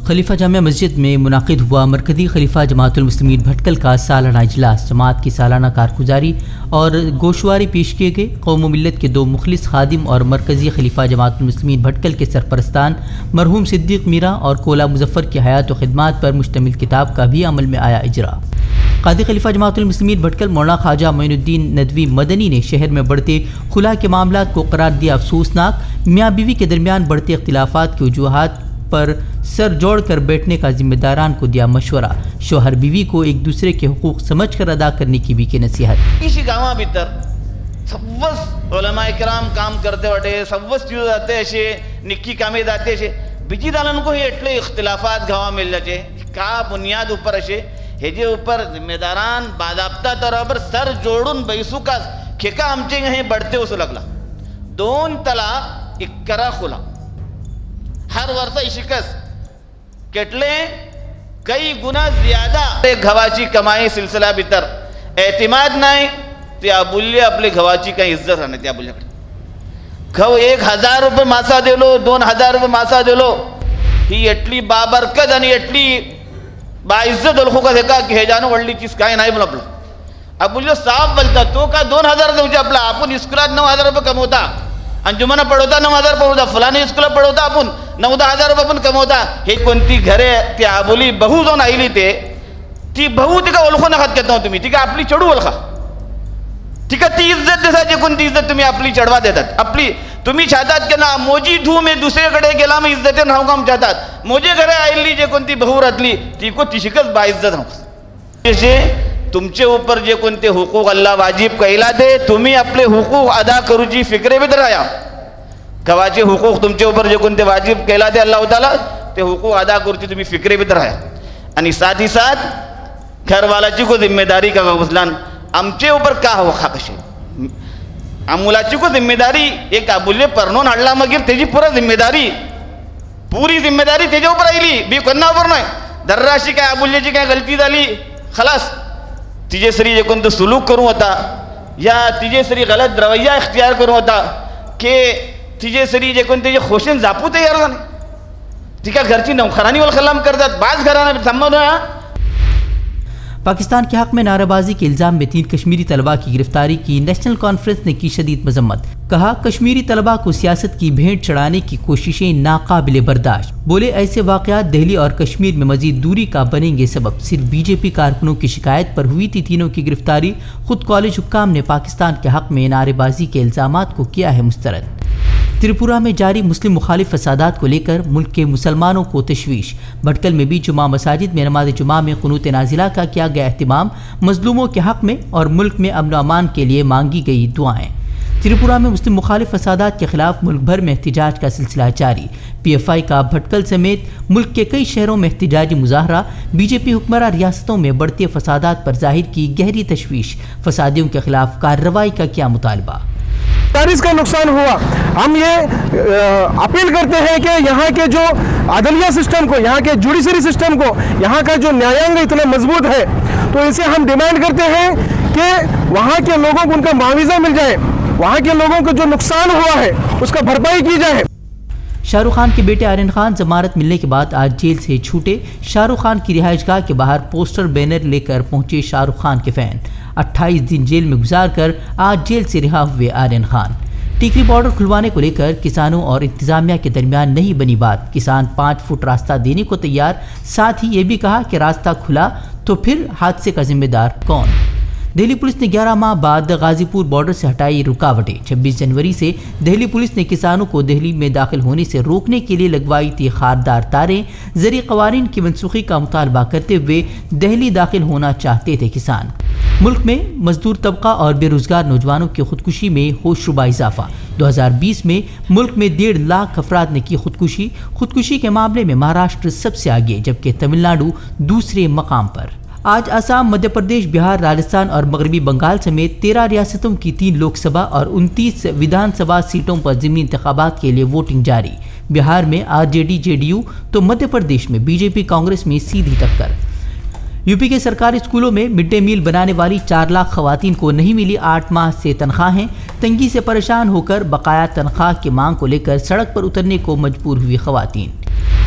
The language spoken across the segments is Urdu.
خلیفہ جامع مسجد میں منعقد ہوا مرکزی خلیفہ جماعت المسلمین بھٹکل کا سالانہ اجلاس۔ جماعت کی سالانہ کارگزاری اور گوشواری پیش کیے گئے۔ قوم و ملت کے 2 مخلص خادم اور مرکزی خلیفہ جماعت المسلمین بھٹکل کے سرپرستان مرحوم صدیق میرا اور کولا مظفر کی حیات و خدمات پر مشتمل کتاب کا بھی عمل میں آیا اجرا۔ قاضی خلیفہ جماعت المسلمین بھٹکل مولانا خواجہ معین الدین ندوی مدنی نے شہر میں بڑھتے خلا کے معاملات کو قرار دیا افسوسناک۔ میاں بیوی کے درمیان بڑھتے اختلافات کی وجوہات پر سر جوڑ کر بیٹھنے کا ذمہ داران کو دیا مشورہ۔ شوہر بیوی کو ایک دوسرے کے حقوق سمجھ کر ادا کرنے کی بھی نصیحت۔ اسی گاواں بھیتر سبس علماء کرام کام کرتے وٹے سبس چیز آتے ایسے نکی کامی جاتے ایسے بیجی دالن کو ہی اٹلے اختلافات گاواں مل جاتے کا بنیاد اوپر ایسے ہجے اوپر ذمہ داران باضابطہ طور سر جوڑن بیسو کا کھیکا ہمچے ہیں بڑھتے اسے لگلا 2 طلاق 1 خلا ہر ورثہ شکست کٹلے کئی گنا زیادہ گھواچی کمائی سلسلہ بھیتر اعتماد نائیں تیا بولیے اپنے گھواچی کا عزت رہنے تیا بولیے گھو 1000 روپے ماسا دے لو 2000 روپے ماسا دے لو ہی اٹلی بابرکت یعنی اٹلی با عزت دلخو کا دیکھا کہ ہے جانو وڑلی چیز کائیں نائیں بلا اب بولیے صاحب بلتا تو کا 2000 دے مجھے اپلا اپن اسکولات 9000 روپے کم ہوتا انجمنہ پڑھوتا 9000 پڑھوتا فلانے اسکولہ پڑھوتا اپن 9000 روپے اپن کم ہوتا ہی کنتی گھرے تیا بولی بہو زون آئیلی تے تی بہو تی کا اولخو نخط کہتا ہوں تمہیں تی کا اپلی چڑھو اولخا تی کا تی عزت دیسا جے کنتی عزت تمہیں اپلی چڑھوا دیتا اپلی تمہیں چاہتات کہ نا موجی دھو میں دوسرے کڑے گلا میں عزتیں نہ ہوگا ہم چاہتات موجے گھرے آئیلی جے کنتی بہو رتلی تی کو تی شکست با عزت ہوگا جیسے تمچے اوپر جے کنتے حقوق اللہ واجب کہلا دے تمہیں اپنے حقوق ادا کرو جی فکرے بھی درایا گواچے حقوق تمچے اوپر جے کنتے واجب کہلا دے اللہ تعالیٰ تے حقوق ادا کرتی تمہیں فکرے بھی درایا یعنی ساتھ ہی ساتھ گھر والا چی کو ذمہ داری کا غسلان امچے اوپر کا ہوا خاکشے امولا چی کو ذمہ داری ایک ابولیے پرنون اللہ مگر تیجی پورا ذمہ داری پوری ذمہ داری تیجے اوپر آئی لی بھی کرنا اوپر نوئے در راشی کا ابولیے جی کا غلطی دالی خلاص تیجے سری جے کن تو سلوک کروں ہوتا یا تیجے سری غلط رویہ اختیار کروں ہوتا کہ تیجے سری جے کن تیجے خوشن زاپو تیار گانے تیکا گھرچی نوخرانی والخلام کردہ بعض گھرانا سمجھ ہویا۔ پاکستان کے حق میں نعرہ بازی کے الزام میں 3 کشمیری طلباء کی گرفتاری کی نیشنل کانفرنس نے کی شدید مذمت۔ کہا کشمیری طلباء کو سیاست کی بھینٹ چڑھانے کی کوششیں ناقابل برداشت۔ بولے ایسے واقعات دہلی اور کشمیر میں مزید دوری کا بنیں گے سبب۔ صرف بی جے پی کارکنوں کی شکایت پر ہوئی تھی تینوں کی گرفتاری۔ خود کالج حکام نے پاکستان کے حق میں نعرے بازی کے الزامات کو کیا ہے مسترد۔ تریپورہ میں جاری مسلم مخالف فسادات کو لے کر ملک کے مسلمانوں کو تشویش۔ بھٹکل میں بھی جمعہ مساجد میں نماز جمعہ میں قنوت نازلہ کا کیا گیا اہتمام۔ مظلوموں کے حق میں اور ملک میں امن و امان کے لیے مانگی گئی دعائیں۔ تریپورہ میں مسلم مخالف فسادات کے خلاف ملک بھر میں احتجاج کا سلسلہ جاری۔ پی ایف آئی کا بھٹکل سمیت ملک کے کئی شہروں میں احتجاجی مظاہرہ۔ بی جے پی حکمراں ریاستوں میں بڑھتے فسادات پر ظاہر کی گہری تشویش۔ فسادیوں کے خلاف کارروائی کا کیا مطالبہ۔ تاریخ کا نقصان ہوا۔ ہم یہ اپیل کرتے ہیں کہ یہاں کے جو عدلیہ سسٹم کو، یہاں کے جوڈیشری سسٹم کو، یہاں کا جو نیاینگ اتنا مضبوط ہے تو اسے ہم ڈیمانڈ کرتے ہیں کہ وہاں کے لوگوں کو ان کا معاوضہ مل جائے، وہاں کے لوگوں کو جو نقصان ہوا ہے اس کا بھرپائی کی جائے۔ شاہ رخ خان کے بیٹے آرین خان ضمانت ملنے کے بعد آج جیل سے چھوٹے۔ شاہ رخ خان کی رہائش گاہ کے باہر پوسٹر بینر لے کر پہنچے شاہ رخ خان کے فین۔ 28 دن جیل میں گزار کر آج جیل سے رہا ہوئے آرین خان۔ ٹیکری بارڈر کھلوانے کو لے کر کسانوں اور انتظامیہ کے درمیان نہیں بنی بات۔ کسان 5 فٹ راستہ دینے کو تیار، ساتھ ہی یہ بھی کہا کہ راستہ کھلا تو پھر حادثے کا ذمہ دار کون۔ دہلی پولیس نے 11 ماہ بعد غازی پور بارڈر سے ہٹائی رکاوٹیں۔ 26 جنوری سے دہلی پولیس نے کسانوں کو دہلی میں داخل ہونے سے روکنے کے لیے لگوائی تھی خاردار تاریں۔ زرعی قوانین کی منسوخی کا مطالبہ کرتے ہوئے دہلی داخل ہونا چاہتے تھے کسان۔ ملک میں مزدور طبقہ اور بے روزگار نوجوانوں کی خودکشی میں ہوشربا اضافہ۔ 2020 میں ملک میں 1.5 لاکھ افراد نے کی خودکشی۔ خودکشی کے معاملے میں مہاراشٹر سب سے آگے جبکہ تمل ناڈو دوسرے مقام پر۔ آج آسام، مدھیہ پردیش، بہار، راجستھان اور مغربی بنگال سمیت 13 ریاستوں کی 3 لوک سبھا اور 29 ودھان سبھا سیٹوں پر ضمنی انتخابات کے لیے ووٹنگ جاری۔ بہار میں R J D J D you تو مدھیہ پردیش میں بی جے پی کانگریس میں سیدھی ٹکر۔ یو پی کے سرکاری اسکولوں میں مڈ ڈے میل بنانے والی 4 لاکھ خواتین کو نہیں ملی 8 ماہ سے تنخواہیں۔ تنگی سے پریشان ہو کر بقایا تنخواہ کی مانگ کو لے کر سڑک پر اترنے کو مجبور ہوئی خواتین۔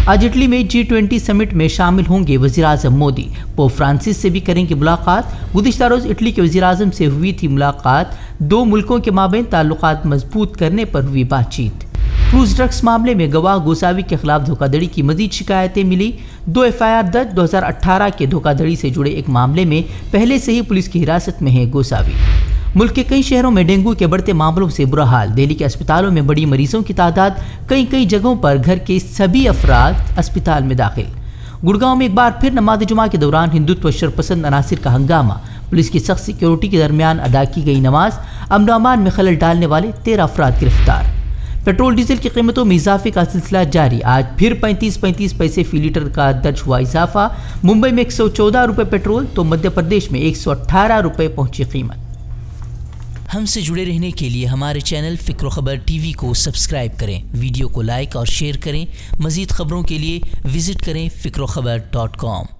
آج اٹلی میں G20 سمٹ میں شامل ہوں گے وزیر اعظم مودی. پوپ فرانسس سے بھی کریں گے ملاقات. گزشتہ روز اٹلی کے وزیر اعظم سے ہوئی تھی ملاقات. دو ملکوں کے مابین تعلقات مضبوط کرنے پر ہوئی بات چیت. کروز ڈرگس معاملے میں گواہ گوساوی کے خلاف دھوکہ دھڑی کی مزید شکایتیں ملی. 2 FIR درج. 2018 کے دھوکہ دھڑی سے جڑے ایک معاملے میں پہلے سے ہی پولیس کی حراست میں ہے گوساوی. ملک کے کئی شہروں میں ڈینگو کے بڑھتے معاملوں سے برا حال. دہلی کے اسپتالوں میں بڑی مریضوں کی تعداد. کئی جگہوں پر گھر کے سبھی افراد اسپتال میں داخل. گڑگاؤں میں ایک بار پھر نماز جمعہ کے دوران ہندوتو شرپسند عناصر کا ہنگامہ. پولیس کی سخت سیکیورٹی کے درمیان ادا کی گئی نماز. امن و امان میں خلل ڈالنے والے 13 افراد گرفتار. پیٹرول ڈیزل کی قیمتوں میں اضافے کا سلسلہ جاری. آج پھر 35 پیسے فی لیٹر کا درج ہوا اضافہ. ممبئی میں 114 روپے پیٹرول تو مدھیہ پردیش میں 118 روپے پہنچی قیمت. ہم سے جڑے رہنے کے لیے ہمارے چینل فکر و خبر ٹی وی کو سبسکرائب کریں. ویڈیو کو لائک اور شیئر کریں. مزید خبروں کے لیے وزٹ کریں فکروخبر.com.